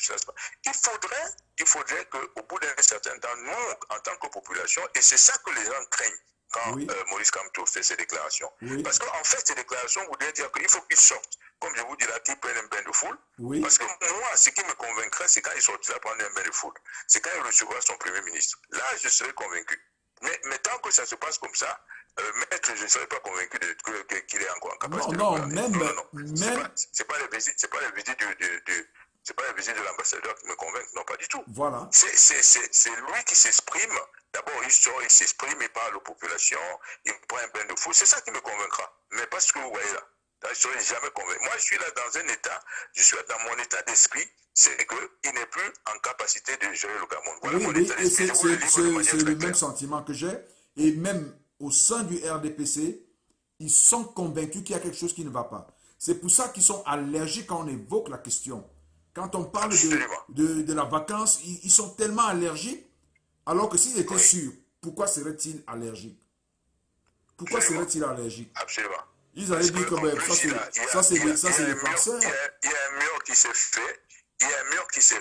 il faudrait qu'au bout d'un certain temps, nous, en tant que population, et c'est ça que les gens craignent quand Maurice Kamto fait ses déclarations. Oui. Parce qu'en fait, ces déclarations voudraient dire qu'il faut qu'il sorte, comme je vous dis là, qu'il prenne un bain de foule. Oui. Parce que moi, ce qui me convaincrait, c'est quand il sortira prendre un bain de foule. C'est quand il recevra son Premier ministre. Là, je serai convaincu. Mais tant que ça se passe comme ça, maître, je ne serais pas convaincu qu'il est encore en capacité de gouverner. Non. C'est pas les visites de l'ambassadeur qui me convainquent, non, pas du tout. Voilà. C'est lui qui s'exprime. D'abord, il sort, il s'exprime, il parle aux populations, il prend un bain de foule. C'est ça qui me convaincra. Mais parce que vous voyez là, je ne serai jamais convaincu. Moi, je suis là dans un état, je suis dans mon état d'esprit, c'est qu'il n'est plus en capacité de gérer le Cameroun. Voilà mon état d'esprit. C'est le même sentiment que j'ai. Et même au sein du RDPC, ils sont convaincus qu'il y a quelque chose qui ne va pas. C'est pour ça qu'ils sont allergiques quand on évoque la question. Quand on parle de la vacance, ils sont tellement allergiques, alors que s'ils étaient sûrs, pourquoi seraient-ils allergiques? Pourquoi seraient-ils allergiques? Absolument. Ils allaient dire que ça c'est des farceurs. Il y a un mur qui s'est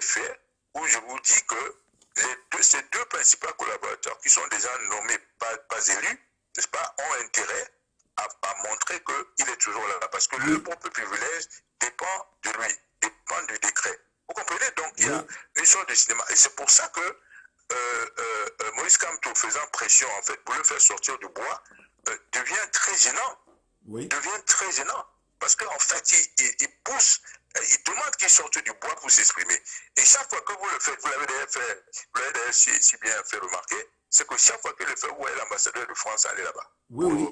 fait, où je vous dis que ces deux principaux collaborateurs, qui sont déjà nommés, pas élus, n'est-ce pas, ont intérêt à montrer qu'il est toujours là. Parce que le propre privilège dépend de lui, dépend du décret. Vous comprenez? Donc, il y a une sorte de cinéma. Et c'est pour ça que Maurice Kamto, faisant pression, en fait, pour le faire sortir du bois, devient très gênant. Oui. Devient très gênant. Parce qu'en fait, il pousse, il demande qu'il sorte du bois pour s'exprimer. Et chaque fois que vous le faites, vous l'avez d'ailleurs si bien fait remarquer, c'est que chaque fois qu'il le fait, vous voyez l'ambassadeur de France aller là-bas.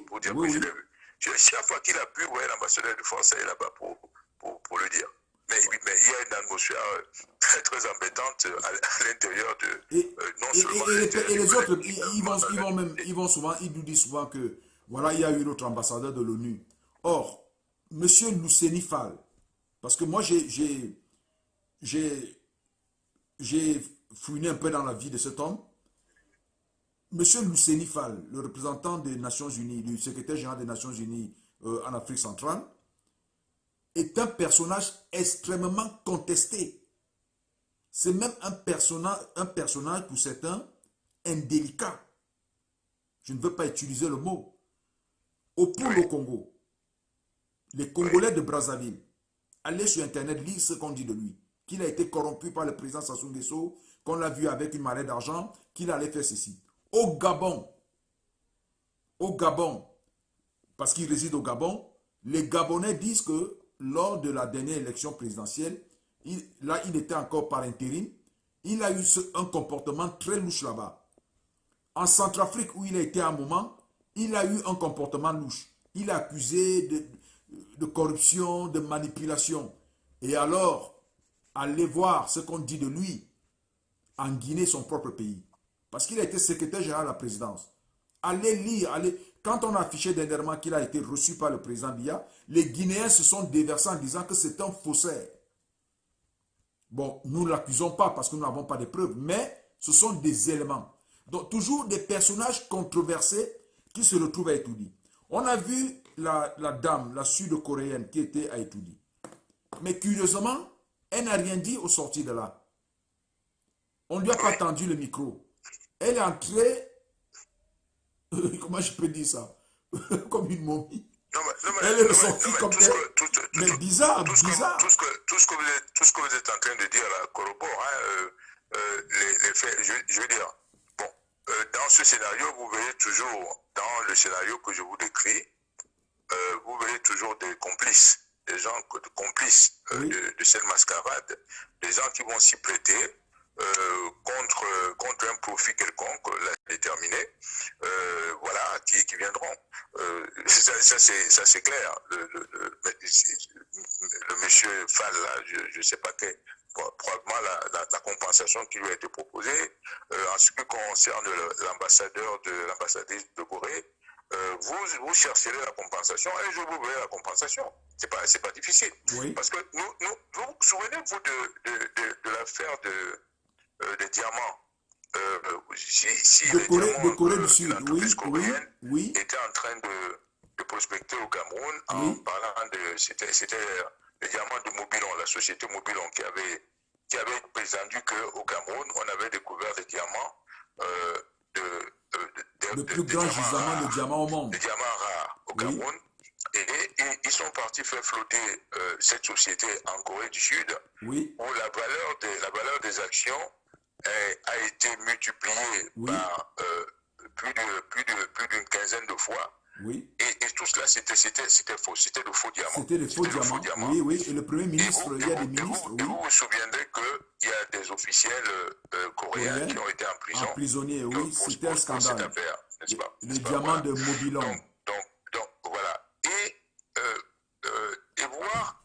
Pour dire que je l'ai vu. Chaque fois qu'il a pu, vous voyez l'ambassadeur de France aller là-bas pour le dire. Mais il y a une atmosphère très très embêtante à l'intérieur de non seulement et les autres, ils nous disent souvent que voilà, il y a eu notre ambassadeur de l'ONU. Or, monsieur Lousseni Fall, parce que moi j'ai fouiné un peu dans la vie de cet homme. Monsieur Lousseni Fall, le représentant des Nations Unies, du secrétaire général des Nations Unies en Afrique centrale, est un personnage extrêmement contesté. C'est même un personnage pour certains indélicat. Je ne veux pas utiliser le mot. Au Pôle Congo, les Congolais de Brazzaville, allez sur Internet, lire ce qu'on dit de lui. Qu'il a été corrompu par le président Sassou Nguesso, qu'on l'a vu avec une marée d'argent, qu'il allait faire ceci. Au Gabon, parce qu'il réside au Gabon, les Gabonais disent que lors de la dernière élection présidentielle, il était encore par intérim, il a eu un comportement très louche là-bas. En Centrafrique, où il a été à un moment, il a eu un comportement louche. Il est accusé de corruption, de manipulation. Et alors, allez voir ce qu'on dit de lui en Guinée, son propre pays. Parce qu'il a été secrétaire général à la présidence. Allez lire, quand on a affiché dernièrement qu'il a été reçu par le président Biya, les Guinéens se sont déversés en disant que c'est un faussaire. Bon, nous ne l'accusons pas parce que nous n'avons pas de preuves, mais ce sont des éléments. Donc, toujours des personnages controversés qui se retrouvent à Etoudi. On a vu la dame, la sud-coréenne qui était à Etoudi. Mais curieusement, elle n'a rien dit au sortir de là. On ne lui a pas Oui. tendu le micro. Elle est entrée, comment je peux dire ça? Comme une momie. Elle est ressortie comme tout ce tel. que, tout, tout, Mais tout, bizarre, tout ce que, tout bizarre. ce que, tout ce que tout ce que vous êtes en train de dire là corrobore, hein, les faits. Je veux dire, bon, dans ce scénario, vous verrez toujours, dans le scénario que je vous décris, vous verrez toujours des complices, des gens complices Oui. de cette mascarade, des gens qui vont s'y prêter contre un profit quelconque, l'a déterminé, voilà, qui viendront. Ça c'est clair. Le monsieur Fall, là, je ne sais pas quel, probablement la compensation qui lui a été proposée. En ce qui concerne l'ambassadrice de Corée, vous chercherez la compensation et je vous verrai la compensation. C'est pas difficile. Oui. Parce que vous souvenez-vous de l'affaire des diamants si De les Corée, diamants de Corée du que Sud, l'entreprise oui, oui, coréenne oui, était en train de prospecter au Cameroun en oui, parlant de... C'était les diamants de Mobilon, la société Mobilon qui avait prétendu qu'au Cameroun, on avait découvert des diamants, le plus des grand diamants gisement de rares, diamants au monde. des diamants rares au Oui, Cameroun. Et ils sont partis faire flotter cette société en Corée du Sud, oui, où la valeur des actions a été multipliée oui, par plus d'une quinzaine de fois. oui. Et tout cela, c'était faux, c'était de faux diamants. C'était les faux diamants. Oui, oui. Et le Premier ministre, il y a des ministres, oui, Vous souviendrez qu'il y a des officiels coréens qui coréens, ont été en prison emprisonnés, oui, c'était un pour cette scandale. affaire, n'est-ce pas? Les diamants Voilà. de Mobilon. Donc, voilà. Et voir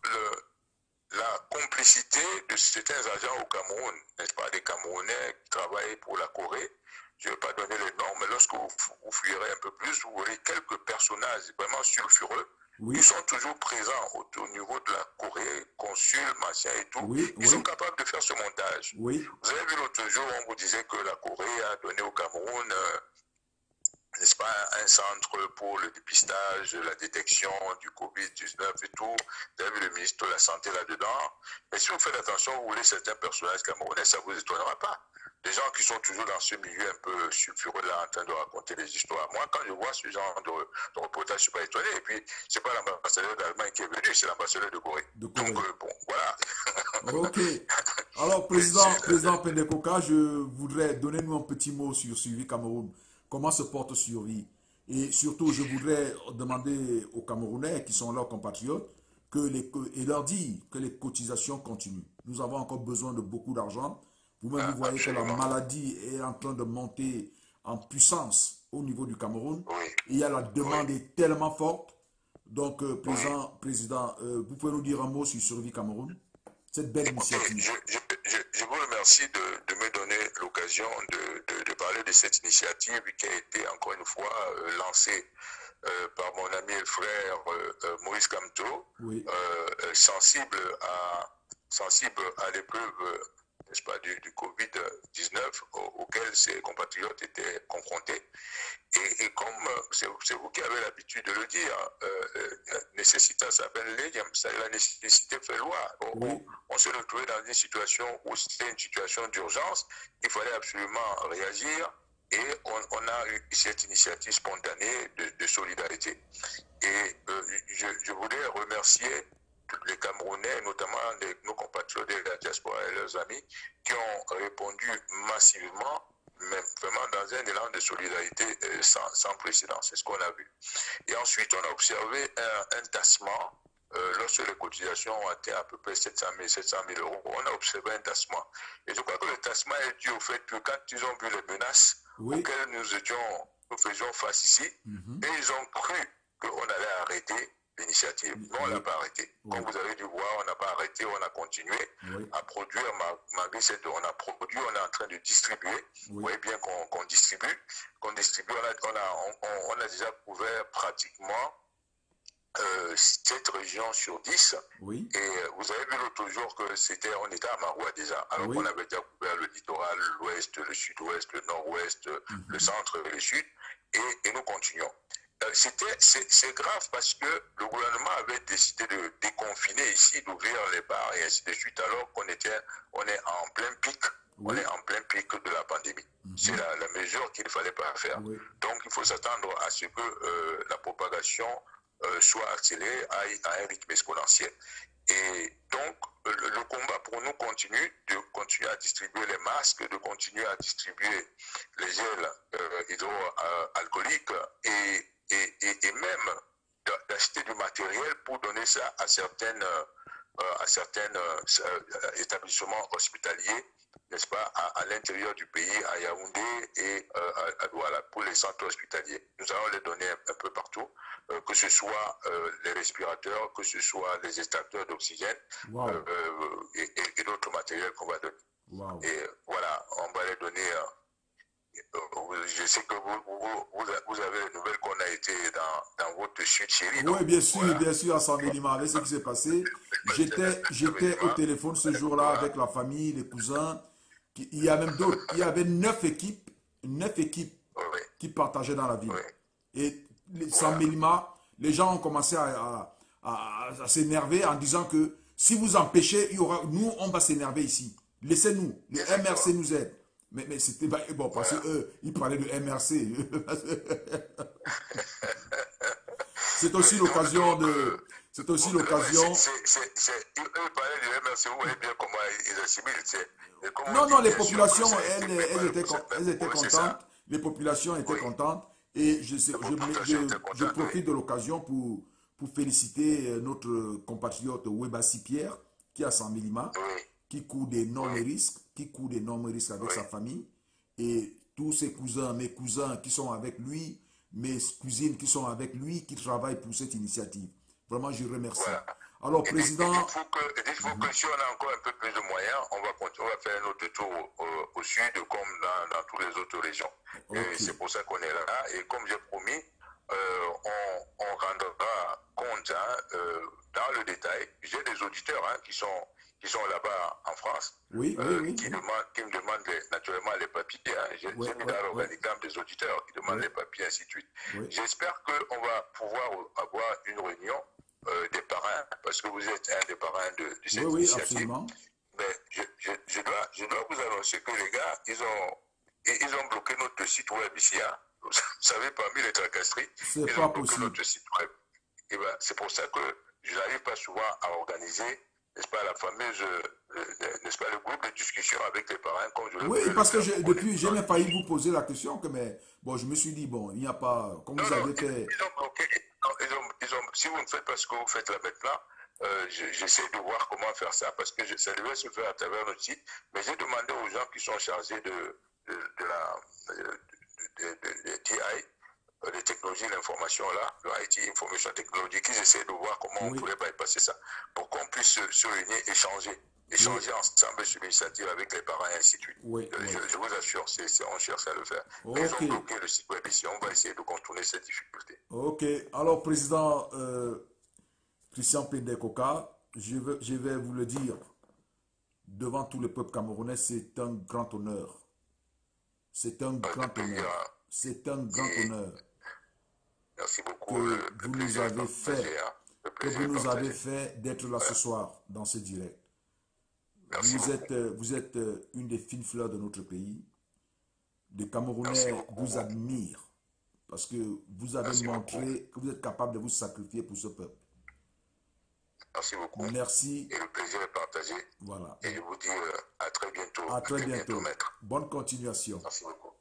la complicité de certains agents au Cameroun, n'est-ce pas, des Camerounais qui travaillent pour la Corée. Je ne vais pas donner les noms, mais lorsque vous fouillerez un peu plus, vous verrez quelques personnages vraiment sulfureux Oui, qui sont toujours présents au niveau de la Corée, consuls, machins et tout. oui, Ils sont oui, capables de faire ce montage. oui, Vous avez vu l'autre jour, on vous disait que la Corée a donné au Cameroun n'est-ce pas, un centre pour le dépistage, la détection du Covid-19 et tout. Vous avez vu le ministre de la Santé là-dedans. Mais si vous faites attention, vous voulez certains personnages camerounais, ça ne vous étonnera pas. Des gens qui sont toujours dans ce milieu un peu sulfureux-là, en train de raconter des histoires. Moi, quand je vois ce genre de reportage, je ne suis pas étonné. Et puis, ce n'est pas l'ambassadeur d'Allemagne qui est venu, c'est l'ambassadeur de Corée. de Corée. Donc, bon, voilà. Ok. Alors, président Pendekoka, je voudrais donner nous un petit mot sur Suivi Cameroun. Comment se porte Suivi? Et surtout, je voudrais demander aux Camerounais qui sont leurs compatriotes et leur dire que les cotisations continuent. Nous avons encore besoin de beaucoup d'argent. Vous-même, vous voyez Absolument. que la maladie est en train de monter en puissance au niveau du Cameroun. Oui. Il y a la demande est tellement forte. Donc, président, vous pouvez nous dire un mot sur Survie Cameroun? Cette belle Écoutez, initiative. je vous remercie de me donner l'occasion de parler de cette initiative qui a été encore une fois lancée par mon ami et frère Maurice Kamto, Oui, sensible à l'épreuve n'est-ce pas, du Covid-19 auquel ses compatriotes étaient confrontés. Et comme c'est vous qui avez l'habitude de le dire, nécessita s'appelle legem, la nécessité fait loi. oui, On se retrouvait dans une situation où c'était une situation d'urgence, il fallait absolument réagir et on a eu cette initiative spontanée de solidarité. Et je voulais remercier les Camerounais, notamment nos compatriotes de la diaspora et leurs amis, qui ont répondu massivement, mais vraiment dans un élan de solidarité sans précédent. C'est ce qu'on a vu. Et ensuite, on a observé un tassement. Lorsque les cotisations ont atteint à peu près 700 000 euros, on a observé un tassement. Et je crois que le tassement est dû au fait que quand ils ont vu les menaces auxquelles nous faisions face ici, et ils ont cru qu'on allait arrêter l'initiative. Nous, on ne l'a pas arrêté. Comme vous avez dû voir, on n'a pas arrêté, on a continué à produire, malgré cette... On a produit, on est en train de distribuer. Vous voyez bien qu'on distribue. On a déjà couvert pratiquement 7 régions sur 10. Oui. Et vous avez vu l'autre jour que on était à Maroua déjà, alors qu'on avait déjà couvert le littoral, l'ouest, le sud-ouest, le nord-ouest, le centre et le sud. Et nous continuons. c'est grave parce que le gouvernement avait décidé de déconfiner ici, d'ouvrir les bars et ainsi de suite, alors on est en plein pic, on est en plein pic de la pandémie. C'est la mesure qu'il ne fallait pas faire. Donc il faut s'attendre à ce que la propagation soit accélérée à un rythme exponentiel. Et donc, le combat pour nous continue, de continuer à distribuer les masques, de continuer à distribuer les gels hydroalcooliques et même d'acheter du matériel pour donner ça à certains établissements hospitaliers, n'est-ce pas, à l'intérieur du pays, à Yaoundé et à Douala, pour les centres hospitaliers. Nous allons les donner un peu partout, que ce soit les respirateurs, que ce soit les extracteurs d'oxygène et d'autres matériels qu'on va donner. Et voilà, on va les donner. Je sais que vous avez les nouvelles qu'on a été dans votre chute chérie. Oui, bien sûr, à Saint-Mélima, avec ce qui s'est passé. J'étais au téléphone ce jour-là avec la famille, les cousins. Il y a même d'autres. Il y avait 9 équipes qui partageaient dans la ville. Et Saint-Mélima, les gens ont commencé à s'énerver en disant que si vous empêchez, nous, on va s'énerver ici. Laissez-nous. Le MRC nous aide. Mais c'était bon, parce qu'eux, ils parlaient de MRC. C'est aussi l'occasion de... C'est aussi l'occasion... Eux parlaient de MRC, vous voyez bien comment ils assimilent. Non, les populations, elles étaient contentes. Les populations étaient contentes. Et je profite de l'occasion pour féliciter notre compatriote Webassi Pierre, qui est à Saint-Mélima, qui court d'énormes risques, avec sa famille. Et tous ses cousins, mes cousins qui sont avec lui, mes cousines qui sont avec lui, qui travaillent pour cette initiative. Vraiment, je remercie. Voilà. Alors, Président... Il faut que si on a encore un peu plus de moyens, on va faire un autre tour au sud, comme dans toutes les autres régions. C'est pour ça qu'on est là. Et comme j'ai promis, on rendra compte dans le détail. J'ai des auditeurs qui sont là-bas en France, qui me demandent naturellement les papiers. J'ai mis dans l'organigramme des auditeurs qui demandent les papiers, ainsi de suite. J'espère qu'on va pouvoir avoir une réunion des parrains, parce que vous êtes un des parrains de cette initiative. Absolument. Mais je dois vous annoncer que les gars, ils ont bloqué notre site web ici. Vous savez, parmi les tracasseries, ils ont bloqué notre site web. Et ben, c'est pour ça que je n'arrive pas souvent à organiser, n'est-ce pas, la fameuse, n'est-ce pas, le groupe de discussion avec les parents, comme je le Oui, parce que depuis, j'ai même failli vous poser la question, mais bon, je me suis dit, bon, il n'y a pas, comme vous avez fait... Ils ont bloqué, si vous ne faites pas ce que vous faites là maintenant, j'essaie de voir comment faire ça, parce que ça devait se faire à travers notre site, mais j'ai demandé aux gens qui sont chargés de TI, les technologies de l'information là, le IT Information Technology, qu'ils essaient de voir comment on pourrait bypasser ça, pour qu'on puisse se réunir, échanger ensemble sur l'initiative avec les parents et ainsi de suite. Je vous assure, on cherche à le faire. Mais ils ont bloqué le site web ici, on va essayer de contourner cette difficulté. Ok, alors Président Christian Pendekoka, je vais vous le dire, devant tout le peuple camerounais, c'est un grand honneur. C'est un grand honneur. C'est un grand honneur. Merci beaucoup. Que vous nous avez fait d'être là ce soir dans ce direct. Vous êtes une des fines fleurs de notre pays. Les Camerounais vous admirent parce que vous avez montré que vous êtes capable de vous sacrifier pour ce peuple. Merci beaucoup. Merci. Et le plaisir est partagé. Voilà. Et je vous dis à très bientôt. À très bientôt. Bonne continuation. Merci beaucoup.